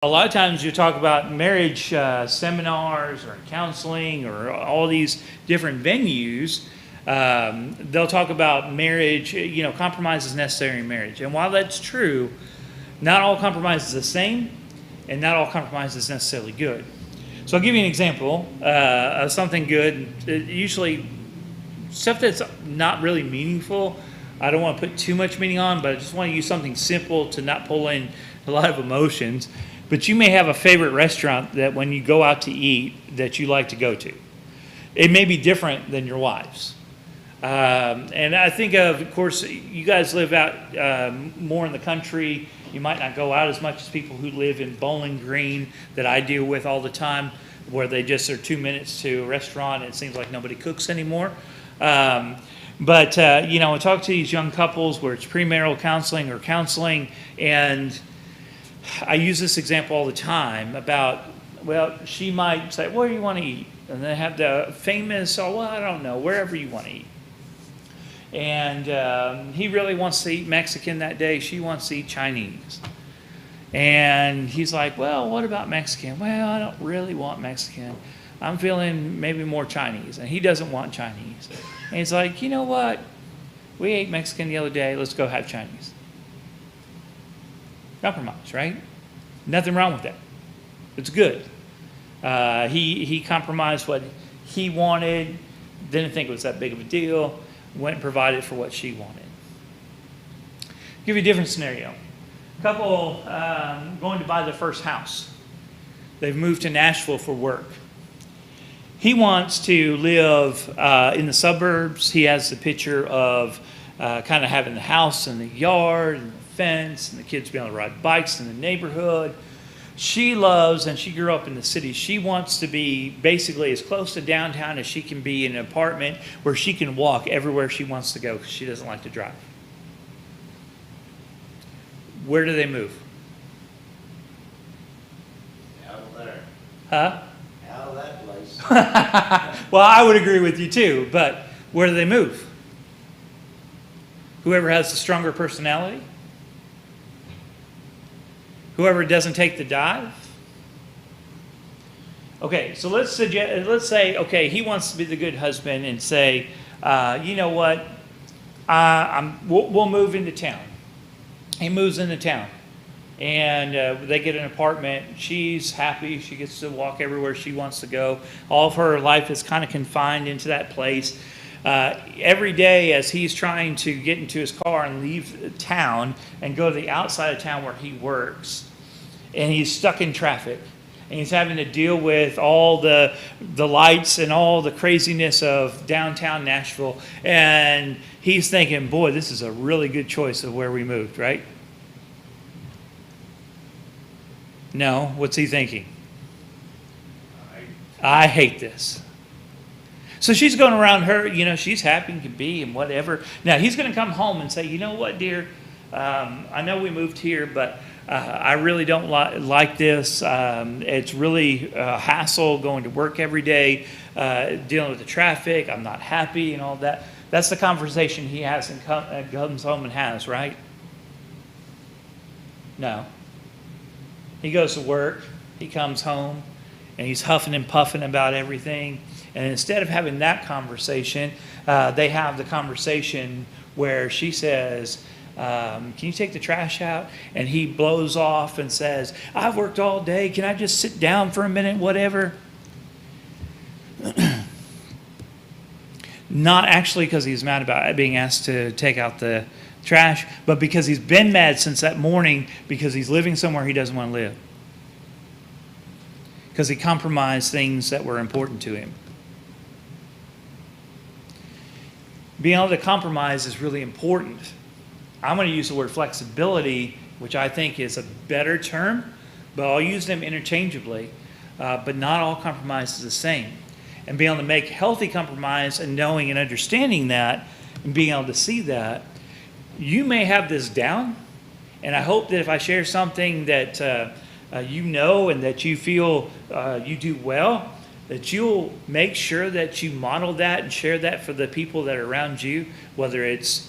A lot of times you talk about marriage seminars or counseling or all these different venues. They'll talk about marriage, compromise is necessary in marriage. And while that's true, not all compromise is the same, and not all compromise is necessarily good. So I'll give you an example of something good. Usually, stuff that's not really meaningful, I don't want to put too much meaning on, but I just want to use something simple to not pull in a lot of emotions. But you may have a favorite restaurant that when you go out to eat that you like to go to. It may be different than your wife's. And I think of course, you guys live out more in the country. You might not go out as much as people who live in Bowling Green that I deal with all the time, where they just are 2 minutes to a restaurant and it seems like nobody cooks anymore. But I talk to these young couples where it's premarital counseling or counseling, and I use this example all the time about, well, she might say, where do you want to eat? And they have the famous, I don't know, wherever you want to eat. And he really wants to eat Mexican that day. She wants to eat Chinese. And he's like, well, what about Mexican? Well, I don't really want Mexican. I'm feeling maybe more Chinese. And he doesn't want Chinese. And he's like, you know what? We ate Mexican the other day. Let's go have Chinese. Compromise, right? Nothing wrong with that. It's good. He compromised what he wanted, didn't think it was that big of a deal, went and provided for what she wanted. Give you a different scenario. Couple going to buy their first house. They've moved to Nashville for work. He wants to live in the suburbs. He has the picture of kind of having the house and the yard and the fence and the kids being able to ride bikes in the neighborhood. She loves, and she grew up in the city, she wants to be basically as close to downtown as she can be in an apartment where she can walk everywhere she wants to go because she doesn't like to drive. Where do they move? Out of there. Huh? Out of that place. Well, I would agree with you too, but where do they move? Whoever has the stronger personality? Whoever doesn't take the dive? Okay, so let's say, okay, he wants to be the good husband and say, you know what, we'll move into town. He moves into town, and they get an apartment. She's happy. She gets to walk everywhere she wants to go. All of her life is kind of confined into that place. Every day as he's trying to get into his car and leave town and go to the outside of town where he works, and he's stuck in traffic, and he's having to deal with all the lights and all the craziness of downtown Nashville, and he's thinking, boy, this is a really good choice of where we moved, right? No, what's he thinking? I hate this. So she's going around her, she's happy and can be and whatever. Now he's going to come home and say, you know what, dear, I know we moved here, but I really don't like this. It's really a hassle going to work every day, dealing with the traffic. I'm not happy and all that. That's the conversation he has and comes home and has, right? No. He goes to work, he comes home, and he's huffing and puffing about everything. And instead of having that conversation, they have the conversation where she says, can you take the trash out? And he blows off and says, I've worked all day. Can I just sit down for a minute, whatever? Not actually because he's mad about being asked to take out the trash, but because he's been mad since that morning because he's living somewhere he doesn't want to live. Because he compromised things that were important to him. Being able to compromise is really important. I'm going to use the word flexibility, which I think is a better term, but I'll use them interchangeably. But not all compromise is the same. And being able to make healthy compromise and knowing and understanding that and being able to see that, you may have this down, and I hope that if I share something that and that you feel you do well, that you'll make sure that you model that and share that for the people that are around you, whether it's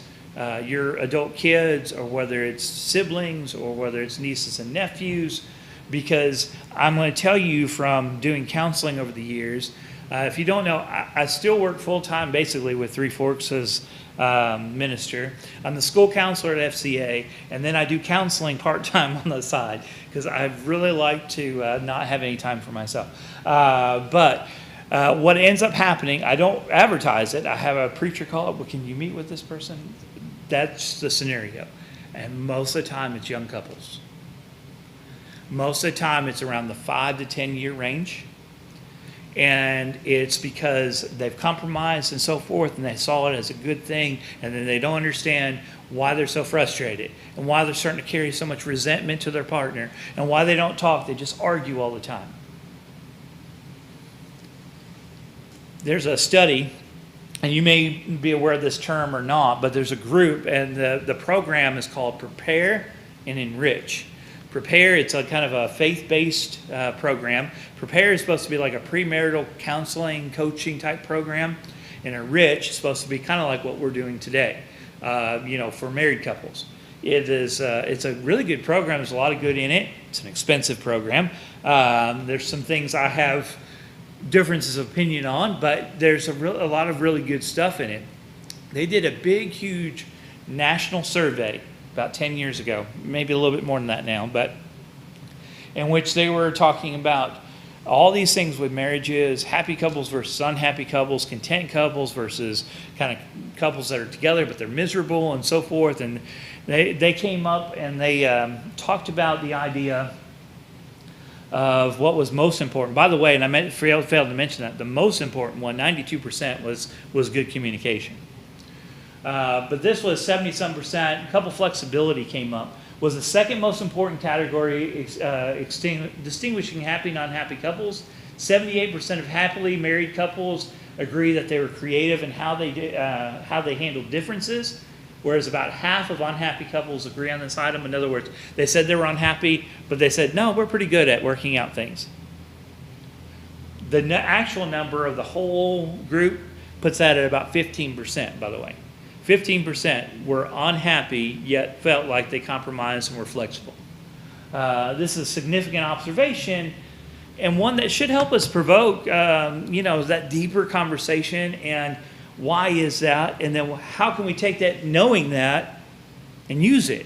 your adult kids or whether it's siblings or whether it's nieces and nephews, because I'm going to tell you from doing counseling over the years, if you don't know, I still work full-time basically with Three Forks as minister. I'm the school counselor at FCA, and then I do counseling part-time on the side because I really like to not have any time for myself. But what ends up happening, I don't advertise it. I have a preacher call up, well, can you meet with this person? That's the scenario. And most of the time it's young couples. Most of the time it's around the 5 to 10 year range. And it's because they've compromised and so forth, and they saw it as a good thing, and then they don't understand why they're so frustrated, and why they're starting to carry so much resentment to their partner, and why they don't talk. They just argue all the time. There's a study, and you may be aware of this term or not, but there's a group, and the program is called Prepare and Enrich. Prepare, it's a kind of a faith-based program. Prepare is supposed to be like a premarital counseling, coaching type program. And Enrich is supposed to be kind of like what we're doing today, for married couples. It's a really good program. There's a lot of good in it. It's an expensive program. There's some things I have differences of opinion on, but there's a lot of really good stuff in it. They did a big, huge national survey about 10 years ago, maybe a little bit more than that now, but in which they were talking about all these things with marriages, happy couples versus unhappy couples, content couples versus kind of couples that are together but they're miserable and so forth. And they came up and they talked about the idea of what was most important. By the way, and I failed to mention that, the most important one, 92%, was good communication. But this was 70-some%. Couple flexibility came up. Was the second most important category distinguishing happy and unhappy couples. 78% of happily married couples agree that they were creative in how they handled differences, whereas about half of unhappy couples agree on this item. In other words, they said they were unhappy, but they said, no, we're pretty good at working out things. The actual number of the whole group puts that at about 15%, by the way. 15% were unhappy, yet felt like they compromised and were flexible. This is a significant observation, and one that should help us provoke, that deeper conversation. And why is that? And then how can we take that, knowing that, and use it?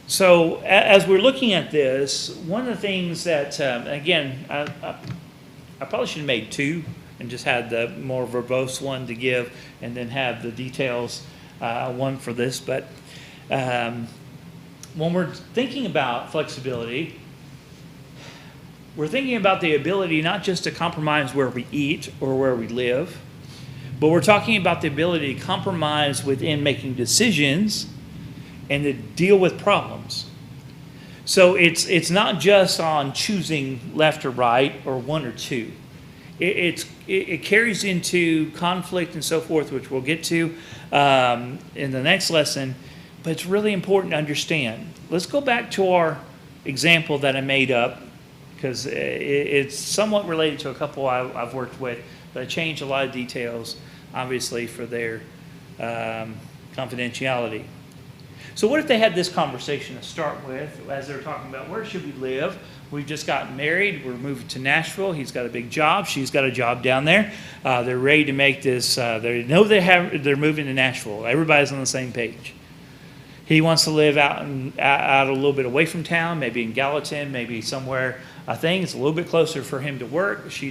So as we're looking at this, one of the things that, again, I probably should have made two, and just had the more verbose one to give, and then have the details one for this. But when we're thinking about flexibility, we're thinking about the ability not just to compromise where we eat or where we live, but we're talking about the ability to compromise within making decisions and to deal with problems. So it's not just on choosing left or right or one or two. It carries into conflict and so forth, which we'll get to in the next lesson, but it's really important to understand. Let's go back to our example that I made up, because it's somewhat related to a couple I've worked with, but I changed a lot of details, obviously, for their confidentiality. So what if they had this conversation to start with, as they're talking about where should we live? We've just gotten married. We're moving to Nashville. He's got a big job. She's got a job down there. They're ready to make this. They know they're moving to Nashville. Everybody's on the same page. He wants to live out a little bit away from town, maybe in Gallatin, maybe somewhere. I think it's a little bit closer for him to work. She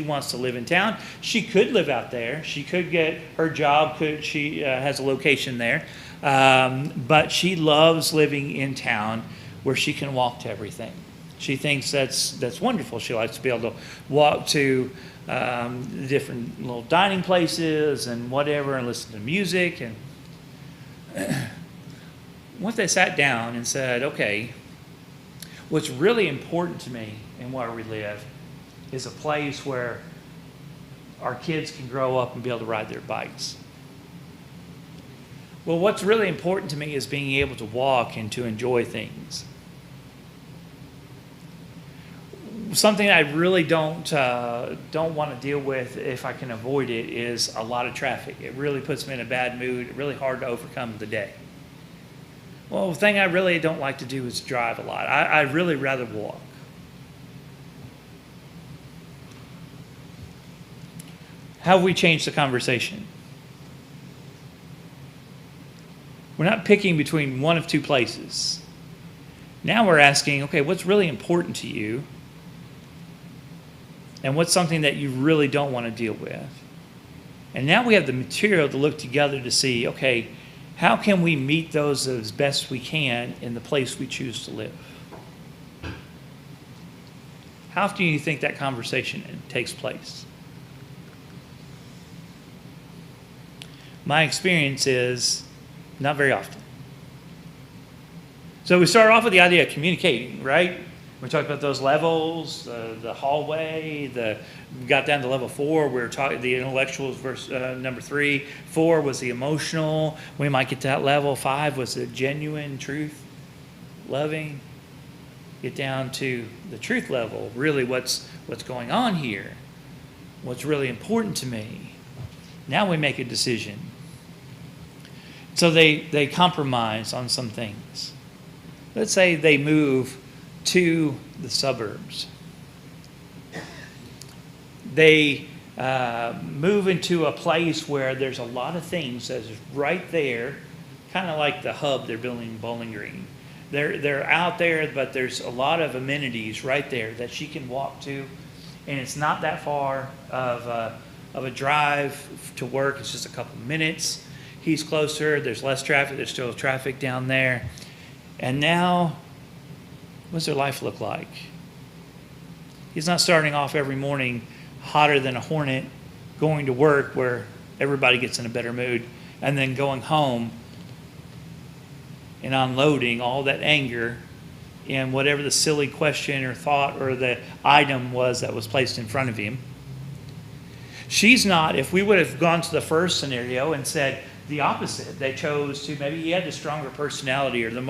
wants to live in town. She could live out there. She could get her job. She has a location there, but she loves living in town where she can walk to everything. She thinks that's wonderful. She likes to be able to walk to different little dining places and whatever, and listen to music. And once they sat down and said, okay, what's really important to me and where we live is a place where our kids can grow up and be able to ride their bikes. Well, what's really important to me is being able to walk and to enjoy things. Something I really don't want to deal with, if I can avoid it, is a lot of traffic. It really puts me in a bad mood. It's really hard to overcome the day. Well, the thing I really don't like to do is drive a lot. I'd really rather walk. How have we changed the conversation? We're not picking between one of two places. Now we're asking, okay, what's really important to you? And what's something that you really don't want to deal with? And now we have the material to look together to see, okay, how can we meet those as best we can in the place we choose to live? How often do you think that conversation takes place? My experience is not very often. So we start off with the idea of communicating, right? We talked about those levels, the hallway, we got down to level 4. We were talking the intellectual verse number 3. 4 was the emotional. We might get to that level. 5 was the genuine truth, loving. Get down to the truth level. Really, what's going on here? What's really important to me? Now we make a decision. So they compromise on some things. Let's say they move to the suburbs. They move into a place where there's a lot of things that's right there, kind of like the hub they're building in Bowling Green. They're out there, but there's a lot of amenities right there that she can walk to, and it's not that far of a drive to work. It's just a couple minutes. He's closer. There's less traffic. There's still traffic down there. And now, what does their life look like? He's not starting off every morning hotter than a hornet, going to work where everybody gets in a better mood, and then going home and unloading all that anger in whatever the silly question or thought or the item was that was placed in front of him. She's not. If we would have gone to the first scenario and said the opposite, they chose to, maybe he had the stronger personality or the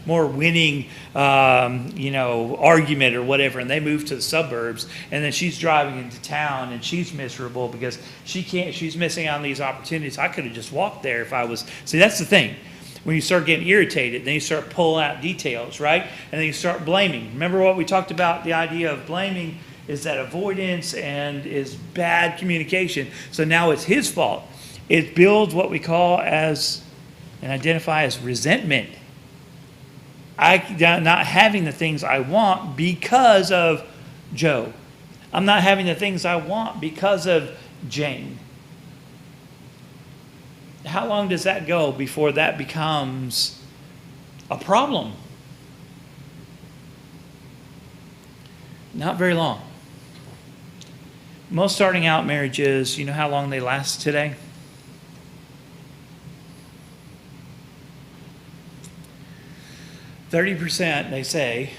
more winning argument or whatever, and they moved to the suburbs, and then she's driving into town and she's miserable because she's missing out on these opportunities. I could have just walked there if I was. See, that's the thing. When you start getting irritated, then you start pulling out details, right? And then you start blaming. Remember what we talked about? The idea of blaming is that avoidance and is bad communication. So now it's his fault. It builds what we call as and identify as resentment. I'm not having the things I want because of Joe. I'm not having the things I want because of Jane. How long does that go before that becomes a problem? Not very long. Most starting out marriages, you know how long they last today? 30%, they say,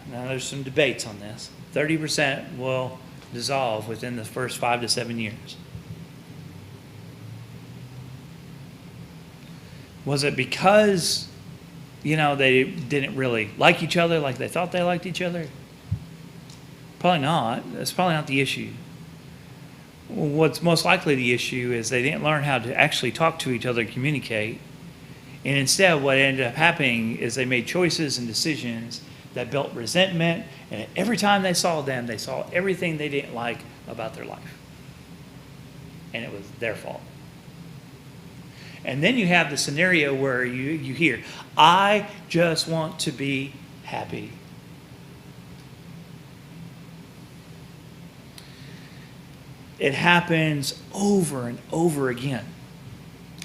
now there's some debates on this, 30% will dissolve within the first 5 to 7 years. Was it because, they didn't really like each other like they thought they liked each other? Probably not. That's probably not the issue. What's most likely the issue is they didn't learn how to actually talk to each other and communicate. And instead, what ended up happening is they made choices and decisions that built resentment. And every time they saw them, they saw everything they didn't like about their life. And it was their fault. And then you have the scenario where you hear, I just want to be happy. It happens over and over again.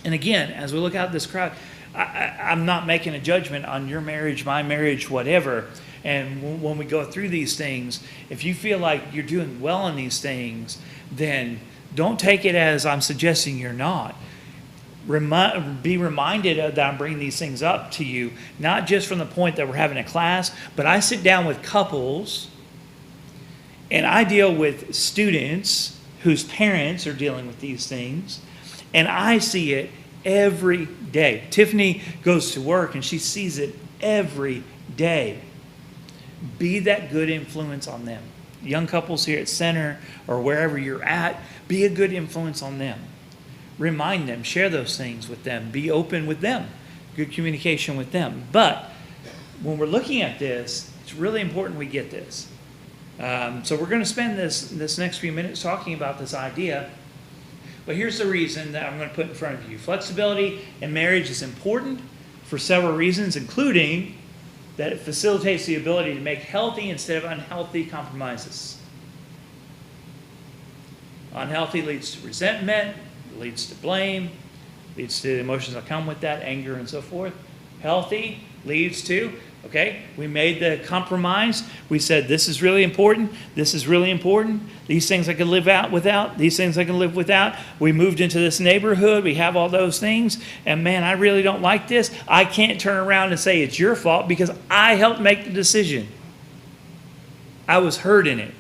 And again, as we look out at this crowd, I'm not making a judgment on your marriage, my marriage, whatever. And when we go through these things, if you feel like you're doing well in these things, then don't take it as I'm suggesting you're not. Be reminded that I'm bringing these things up to you, not just from the point that we're having a class, but I sit down with couples and I deal with students whose parents are dealing with these things, and I see it every day. Tiffany goes to work and she sees it every day. Be that good influence on them. Young couples here at Center or wherever you're at, be a good influence on them. Remind them, share those things with them, be open with them. good communication with them. But when we're looking at this, it's really important we get this. So we're going to spend this next few minutes talking about this idea. But here's the reason that I'm going to put in front of you. Flexibility in marriage is important for several reasons, including that it facilitates the ability to make healthy instead of unhealthy compromises. Unhealthy leads to resentment, leads to blame, leads to emotions that come with that, anger and so forth. Healthy leads to, okay, we made the compromise. We said this is really important, this is really important. These things I can live out without, these things I can live without. We moved into this neighborhood, we have all those things, and man, I really don't like this. I can't turn around and say it's your fault because I helped make the decision. I was hurt in it.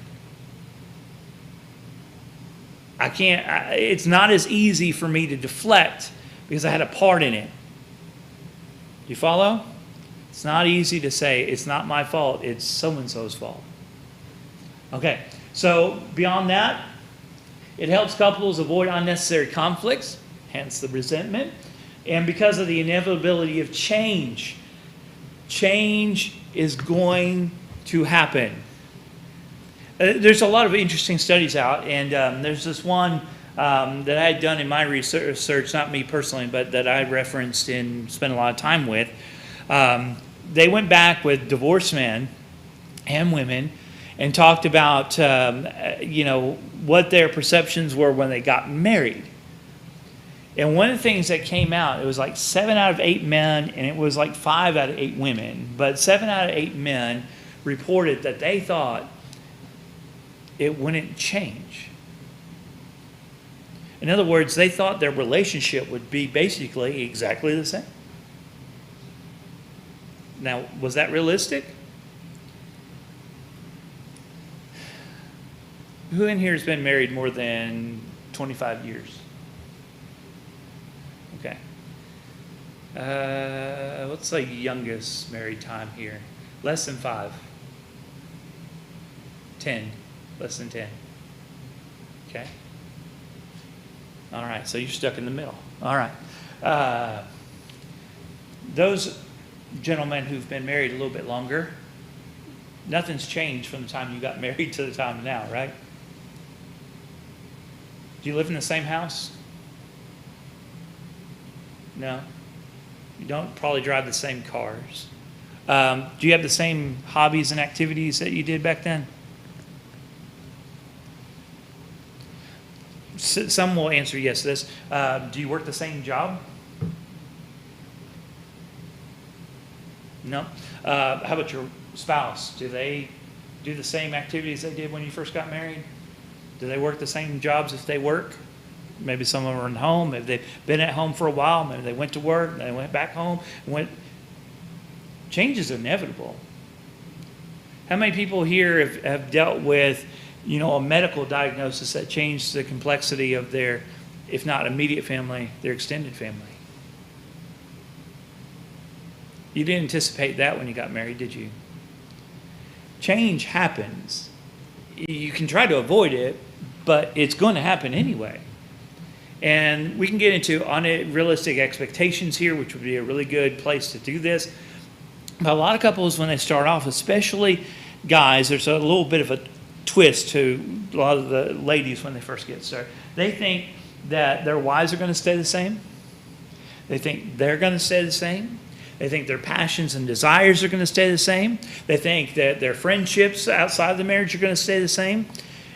It's not as easy for me to deflect because I had a part in it. You follow? It's not easy to say, it's not my fault, it's so-and-so's fault. Okay, so beyond that, it helps couples avoid unnecessary conflicts, hence the resentment, and because of the inevitability of change. Change is going to happen. There's a lot of interesting studies out, and there's this one that I had done in my research, not me personally, but that I referenced and spent a lot of time with. They went back with divorced men and women and talked about, what their perceptions were when they got married. And one of the things that came out, it was like 7 out of 8 men, and it was like 5 out of 8 women. But 7 out of 8 men reported that they thought it wouldn't change. In other words, they thought their relationship would be basically exactly the same. Now, was that realistic? Who in here has been married more than 25 years? Okay. What's the youngest married time here? Less than 5. 10. Less than 10. Okay. All right, so you're stuck in the middle. All right. Those gentlemen who've been married a little bit longer, nothing's changed from the time you got married to the time now, right? Do you live in the same house? No. You don't probably drive the same cars. Do you have the same hobbies and activities that you did back then? Some will answer yes to this. Do you work the same job? No. How about your spouse? Do they do the same activities they did when you first got married? Do they work the same jobs if they work? Maybe some of them are at home. Maybe they've been at home for a while. Maybe they went to work. They went back home. Change is inevitable. How many people here have dealt with a medical diagnosis that changed the complexity of their, if not immediate family, their extended family? You didn't anticipate that when you got married, did you? Change happens. You can try to avoid it, but it's going to happen anyway. And we can get into unrealistic expectations here, which would be a really good place to do this. But a lot of couples, when they start off, especially guys, there's a little bit of a twist to a lot of the ladies when they first get started. They think that their wives are going to stay the same. They think they're going to stay the same. They think their passions and desires are going to stay the same. They think that their friendships outside of the marriage are going to stay the same.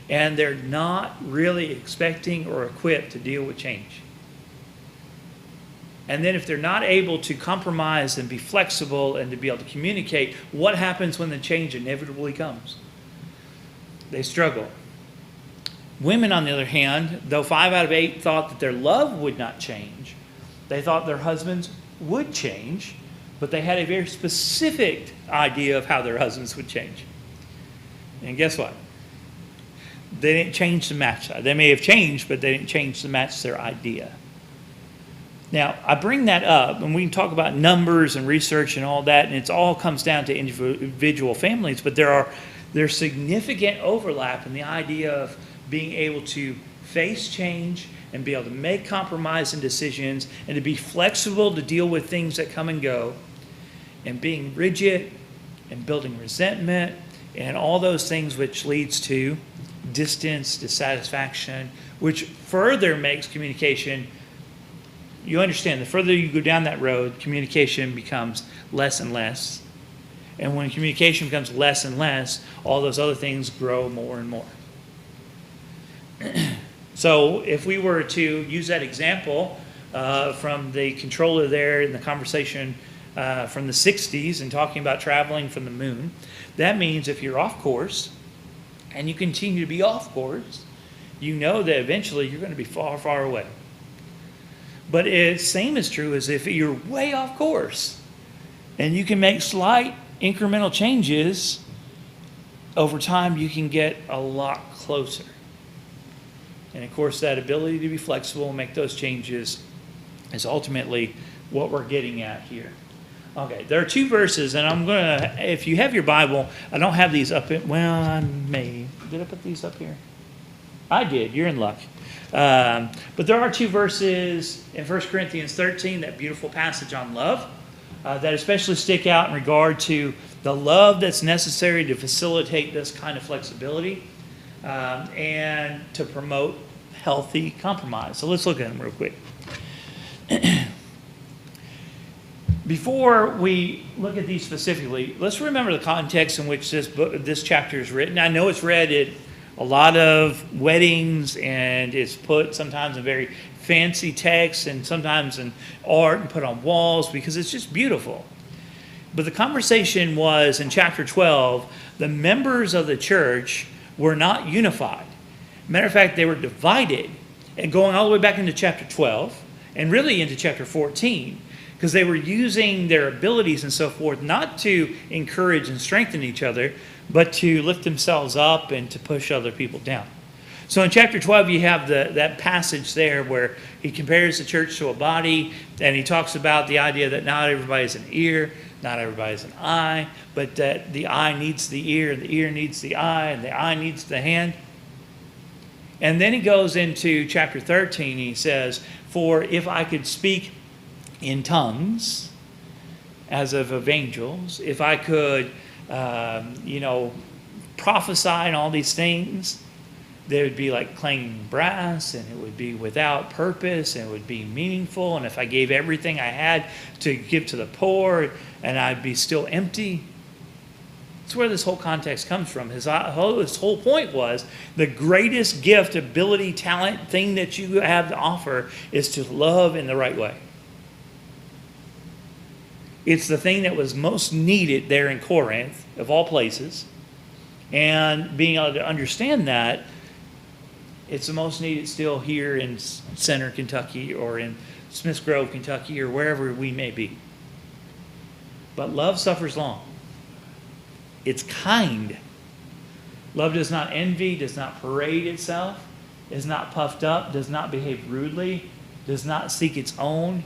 And they're not really expecting or equipped to deal with change. And then if they're not able to compromise and be flexible and to be able to communicate, what happens when the change inevitably comes? They struggle. Women, on the other hand, though 5 out of 8 thought that their love would not change, they thought their husbands would change, but they had a very specific idea of how their husbands would change. And guess what? They didn't change to match that. They may have changed, but they didn't change to match their idea. Now, I bring that up, and we can talk about numbers and research and all that, and it all comes down to individual families, but there's significant overlap in the idea of being able to face change and be able to make compromise and decisions and to be flexible to deal with things that come and go, and being rigid and building resentment and all those things which leads to distance, dissatisfaction, which further makes communication, you understand, the further you go down that road, communication becomes less and less. And when communication becomes less and less, all those other things grow more and more. So if we were to use that example from the controller there in the conversation from the 60s and talking about traveling from the moon, that means if you're off course and you continue to be off course, you know that eventually you're going to be far, far away. But the same is true as if you're way off course and you can make slight incremental changes, over time you can get a lot closer. And of course, that ability to be flexible and make those changes is ultimately what we're getting at here. Okay, there are two verses, and I'm going to, if you have your Bible, I don't have these up in, well, I may. Did I put these up here? I did. You're in luck. But there are two verses in 1 Corinthians 13, that beautiful passage on love, that especially stick out in regard to the love that's necessary to facilitate this kind of flexibility and to promote healthy compromise. So let's look at them real quick. Before we look at these specifically, let's remember the context in which this chapter is written. I know it's read at a lot of weddings, and it's put sometimes in very fancy text and sometimes in art and put on walls because it's just beautiful. But the conversation was in chapter 12, the members of the church were not unified. Matter of fact, they were divided, and going all the way back into chapter 12 and really into chapter 14, because they were using their abilities and so forth not to encourage and strengthen each other, but to lift themselves up and to push other people down. So in chapter 12, you have that passage there where he compares the church to a body, and he talks about the idea that not everybody's an ear, not everybody's an eye, but that the eye needs the ear needs the eye, and the eye needs the hand. And then he goes into chapter 13, and he says, for if I could speak in tongues as of angels, if I could, prophesy and all these things, they would be like clanging brass, and it would be without purpose, and it would be meaningful. And if I gave everything I had to give to the poor, and I'd be still empty. That's where this whole context comes from. His whole point was the greatest gift, ability, talent, thing that you have to offer is to love in the right way. It's the thing that was most needed there in Corinth, of all places. And being able to understand that, it's the most needed still here in Center, Kentucky, or in Smiths Grove, Kentucky, or wherever we may be. But love suffers long. It's kind. Love does not envy, does not parade itself, is not puffed up, does not behave rudely, does not seek its own,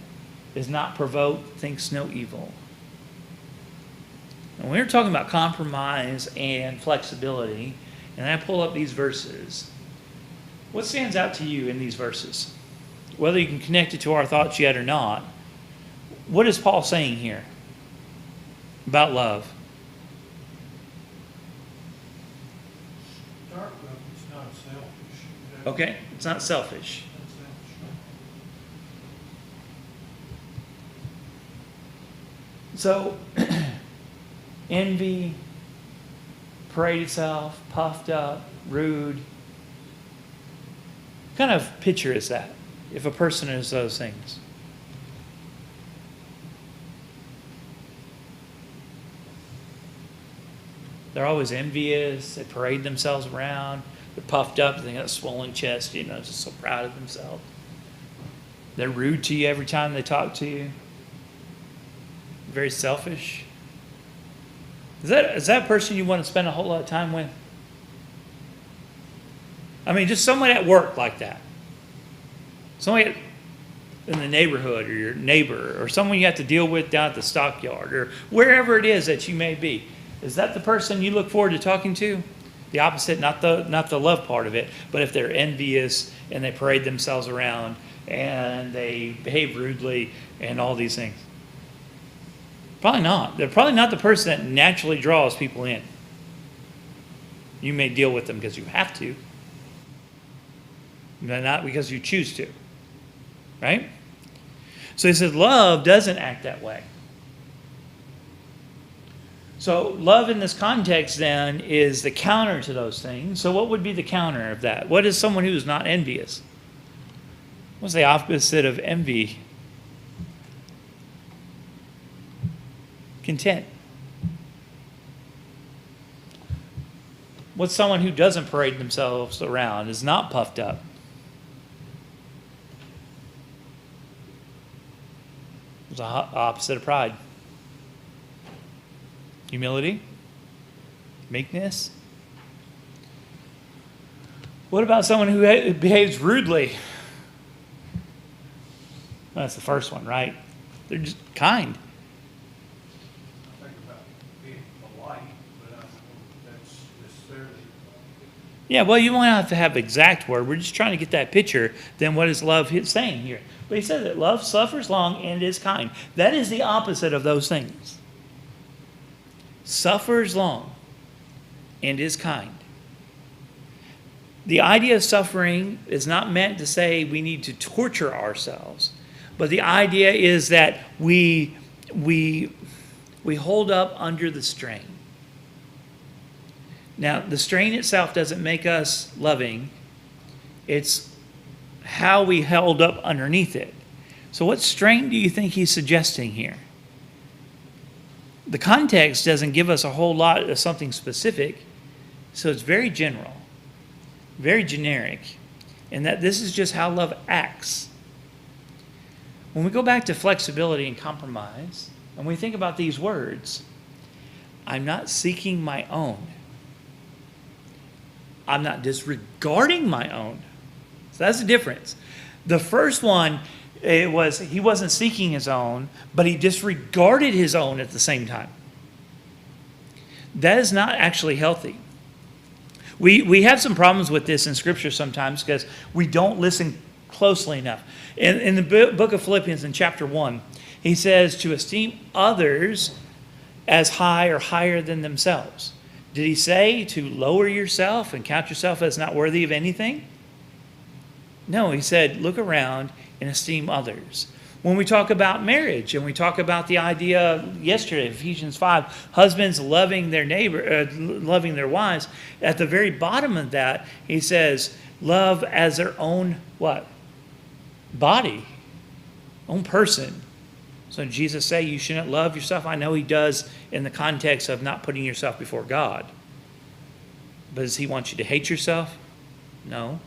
is not provoked, thinks no evil. And when we're talking about compromise and flexibility, and I pull up these verses, what stands out to you in these verses? Whether you can connect it to our thoughts yet or not, what is Paul saying here about love? Dark love is not selfish. Okay, it's not selfish. So, envy, parade itself, puffed up, rude. What kind of picture is that if a person is those things? They're always envious. They parade themselves around. They're puffed up. They got a swollen chest, just so proud of themselves. They're rude to you every time they talk to you. Very selfish. Is that a person you want to spend a whole lot of time with? I mean, just someone at work like that. Somebody in the neighborhood, or your neighbor, or someone you have to deal with down at the stockyard, or wherever it is that you may be. Is that the person you look forward to talking to? The opposite, not the love part of it, but if they're envious and they parade themselves around and they behave rudely and all these things. Probably not. They're probably not the person that naturally draws people in. You may deal with them because you have to, but not because you choose to. Right? So he says love doesn't act that way. So love in this context then is the counter to those things. So what would be the counter of that? What is someone who is not envious? What's the opposite of envy? Content. What's someone who doesn't parade themselves around, is not puffed up? It's the opposite of pride. Humility, meekness. What about someone who behaves rudely? Well, that's the first one, right? They're just kind. I think about being polite, but I don't know if that's necessarily. Yeah, well, you won't have to have exact word. We're just trying to get that picture. Then what is love saying here? But he says that love suffers long and is kind. That is the opposite of those things. Suffers long and is kind. The idea of suffering is not meant to say we need to torture ourselves, but the idea is that we hold up under the strain. Now, the strain itself doesn't make us loving. It's how we held up underneath it. So what strain do you think he's suggesting here? The context doesn't give us a whole lot of something specific, so it's very general, very generic, and that this is just how love acts. When we go back to flexibility and compromise, and we think about these words, I'm not seeking my own. I'm not disregarding my own. So that's the difference. The first one, it was he wasn't seeking his own, but he disregarded his own at the same time. That is not actually healthy. We have some problems with this in Scripture sometimes because we don't listen closely enough. In the book of Philippians in chapter 1, he says to esteem others as high or higher than themselves. Did he say to lower yourself and count yourself as not worthy of anything? No, he said look around and esteem others. When we talk about marriage and we talk about the idea yesterday, Ephesians 5, husbands loving their neighbor, loving their wives, at the very bottom of that, he says, love as their own what? Body, own person. So did Jesus say you shouldn't love yourself? I know he does in the context of not putting yourself before God. But does he want you to hate yourself? No.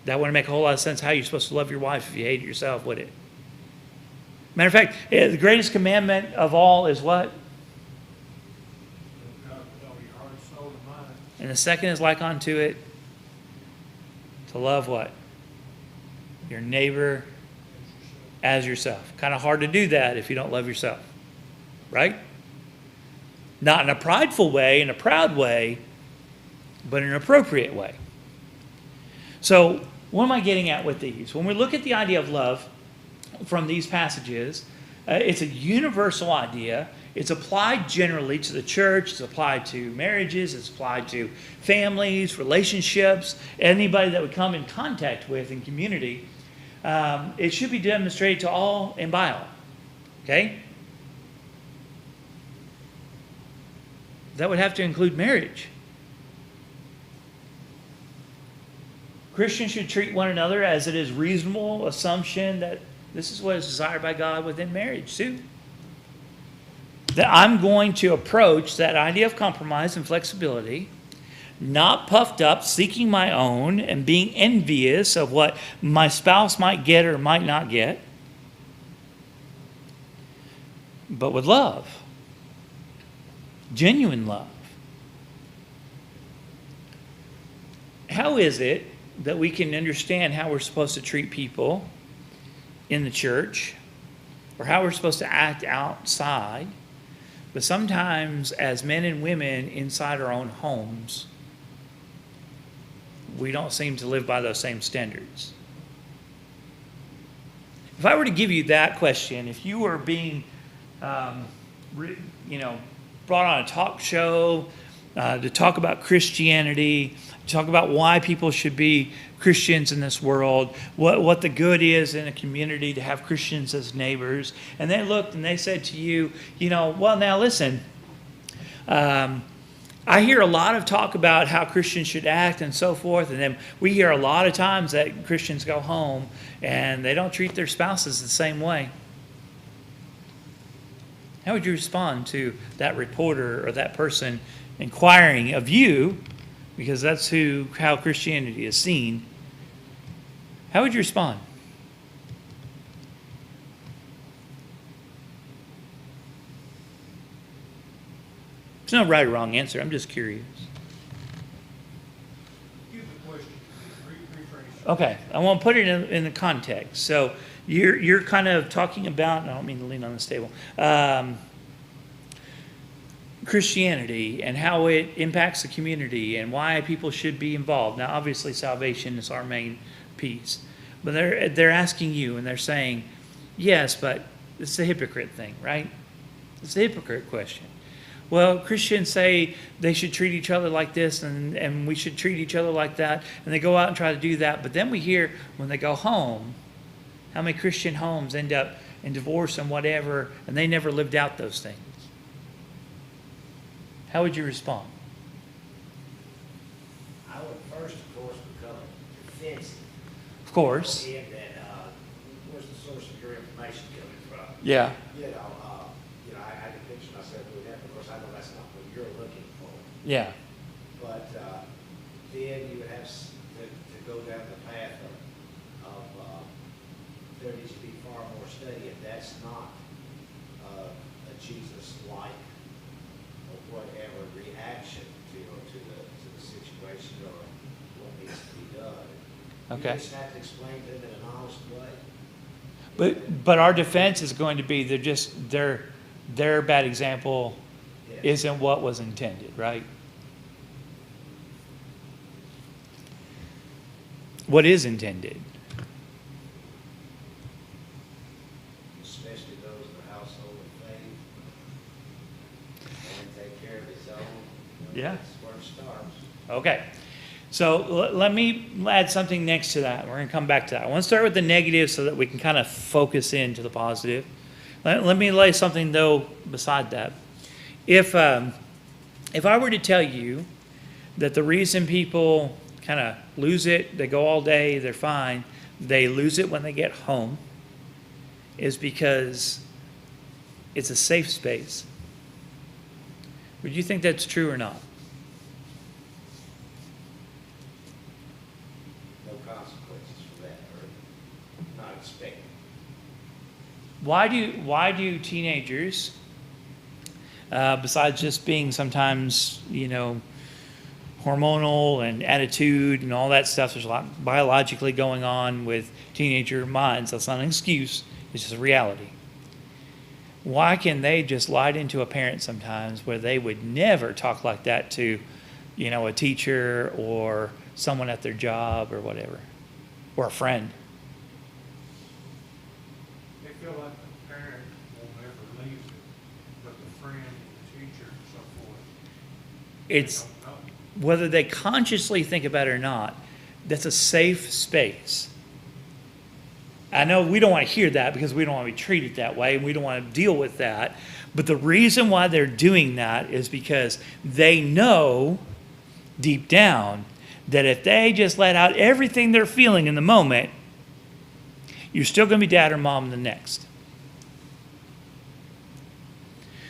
That wouldn't make a whole lot of sense how you're supposed to love your wife if you hated yourself, would it? Matter of fact, the greatest commandment of all is what? God with all your heart, soul, and mind. And the second is like unto it, to love what? Your neighbor as yourself. Kind of hard to do that if you don't love yourself. Right? Not in a prideful way, in a proud way, but in an appropriate way. So, what am I getting at with these? When we look at the idea of love from these passages, it's a universal idea. It's applied generally to the church. It's applied to marriages. It's applied to families, relationships, anybody that would come in contact with in community. It should be demonstrated to all and by all. Okay? That would have to include marriage. Christians should treat one another as it is reasonable assumption that this is what is desired by God within marriage too. That I'm going to approach that idea of compromise and flexibility, not puffed up, seeking my own, and being envious of what my spouse might get or might not get, but with love. Genuine love. How is it that we can understand how we're supposed to treat people in the church or how we're supposed to act outside, but sometimes as men and women inside our own homes, we don't seem to live by those same standards. If I were to give you that question, if you were being, brought on a talk show to talk about Christianity, to talk about why people should be Christians in this world, what the good is in a community to have Christians as neighbors, and they looked and they said to you, well, now listen, I hear a lot of talk about how Christians should act and so forth, and then we hear a lot of times that Christians go home and they don't treat their spouses the same way. How would you respond to that reporter or that person inquiring of you, because that's how Christianity is seen? How would you respond? There's no right or wrong answer. I'm just curious. Give the question, rephrase. Okay, I want to put it in the context. So you're kind of talking about, and I don't mean to lean on this table, Christianity and how it impacts the community and why people should be involved. Now, obviously, salvation is our main piece. But they're asking you, and they're saying, yes, but it's a hypocrite thing, right? It's a hypocrite question. Well, Christians say they should treat each other like this and we should treat each other like that. And they go out and try to do that. But then we hear when they go home, how many Christian homes end up in divorce and whatever, and they never lived out those things. How would you respond? I would first, of course, become defensive. Of course. In that, where's the source of your information coming from? Yeah. I can picture myself doing that. Of course, I know that's not what you're looking for. Yeah. But then you would have to go down the path of there needs to be far more study, and that's not a Jesus-like or whatever reaction to the situation or what needs to be done. Okay. You just have to explain to them in an honest way. But our defense is going to be their bad example isn't what was intended, right? What is intended? Especially those in the household of faith. And take care of his own. Yeah. That's where it starts. Okay. So let me add something next to that. We're going to come back to that. I want to start with the negative so that we can kind of focus into the positive. Let me lay something, though, beside that. If I were to tell you that the reason people kind of lose it, they go all day, they're fine, they lose it when they get home, is because it's a safe space. Would you think that's true or not? No consequences for that, or not expected. Why do teenagers, besides just being sometimes, hormonal and attitude and all that stuff, there's a lot biologically going on with teenager minds. That's not an excuse. It's just a reality. Why can they just slide into a parent sometimes where they would never talk like that to, a teacher or someone at their job or whatever, or a friend? They feel like the parent won't ever leave it, but the friend and the teacher and so forth. It's, they don't know. whether they consciously think about it or not, that's a safe space. I know we don't want to hear that because we don't want to be treated that way and we don't want to deal with that. But the reason why they're doing that is because they know deep down that if they just let out everything they're feeling in the moment, you're still going to be dad or mom the next.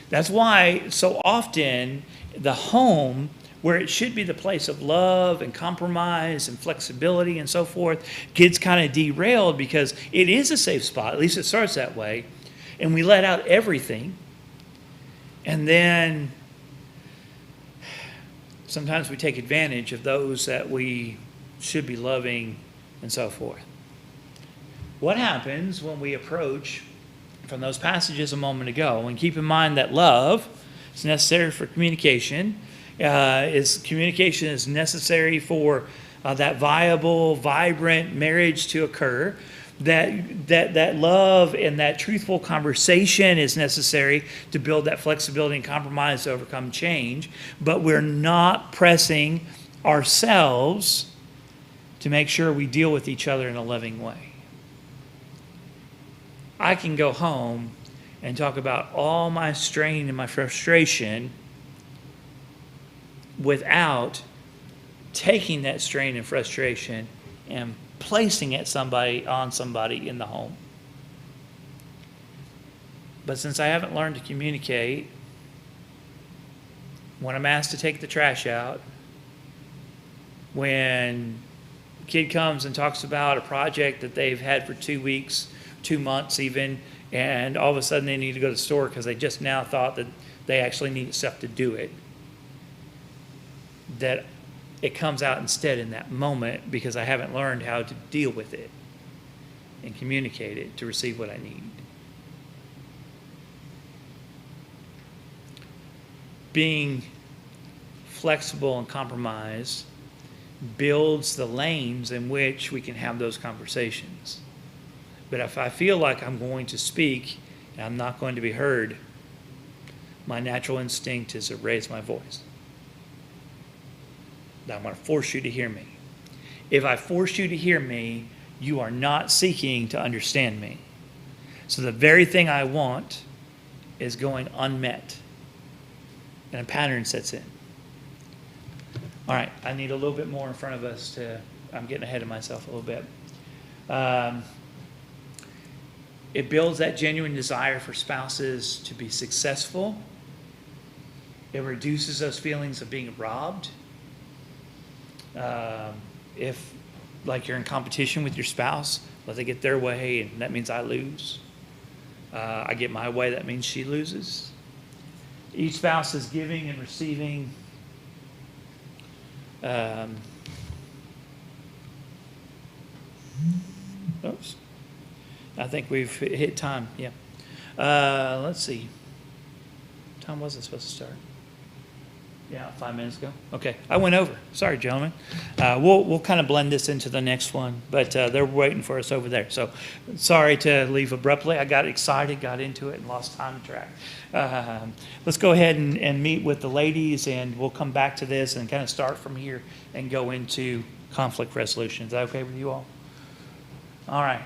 That's why so often the home, where it should be the place of love and compromise and flexibility and so forth, gets kind of derailed because it is a safe spot. At least it starts that way. And we let out everything. And then sometimes we take advantage of those that we should be loving and so forth. What happens when we approach from those passages a moment ago? And keep in mind that love is necessary for communication. Communication is necessary for that viable, vibrant marriage to occur. That love and that truthful conversation is necessary to build that flexibility and compromise to overcome change. But we're not pressing ourselves to make sure we deal with each other in a loving way. I can go home and talk about all my strain and my frustration without taking that strain and frustration and placing it on somebody in the home. But since I haven't learned to communicate, when I'm asked to take the trash out, when a kid comes and talks about a project that they've had for 2 weeks, 2 months even, and all of a sudden they need to go to the store because they just now thought that they actually need stuff to do it, that it comes out instead in that moment because I haven't learned how to deal with it and communicate it to receive what I need. Being flexible and compromised builds the lanes in which we can have those conversations. But if I feel like I'm going to speak and I'm not going to be heard, my natural instinct is to raise my voice. I'm going to force you to hear me. If I force you to hear me, you are not seeking to understand me. So the very thing I want is going unmet. And a pattern sets in. All right, I need a little bit more in front of us I'm getting ahead of myself a little bit. It builds that genuine desire for spouses to be successful. It reduces those feelings of being robbed. If, like, you're in competition with your spouse, let they get their way, and that means I lose. I get my way, that means she loses. Each spouse is giving and receiving. Oops. I think we've hit time, yeah. Let's see. What time was it supposed to start? Yeah, 5 minutes ago. Okay, I went over. Sorry, gentlemen. We'll kind of blend this into the next one, but they're waiting for us over there. So sorry to leave abruptly. I got excited, got into it, and lost time track. Let's go ahead and meet with the ladies, and we'll come back to this and kind of start from here and go into conflict resolution. Is that okay with you all? All right.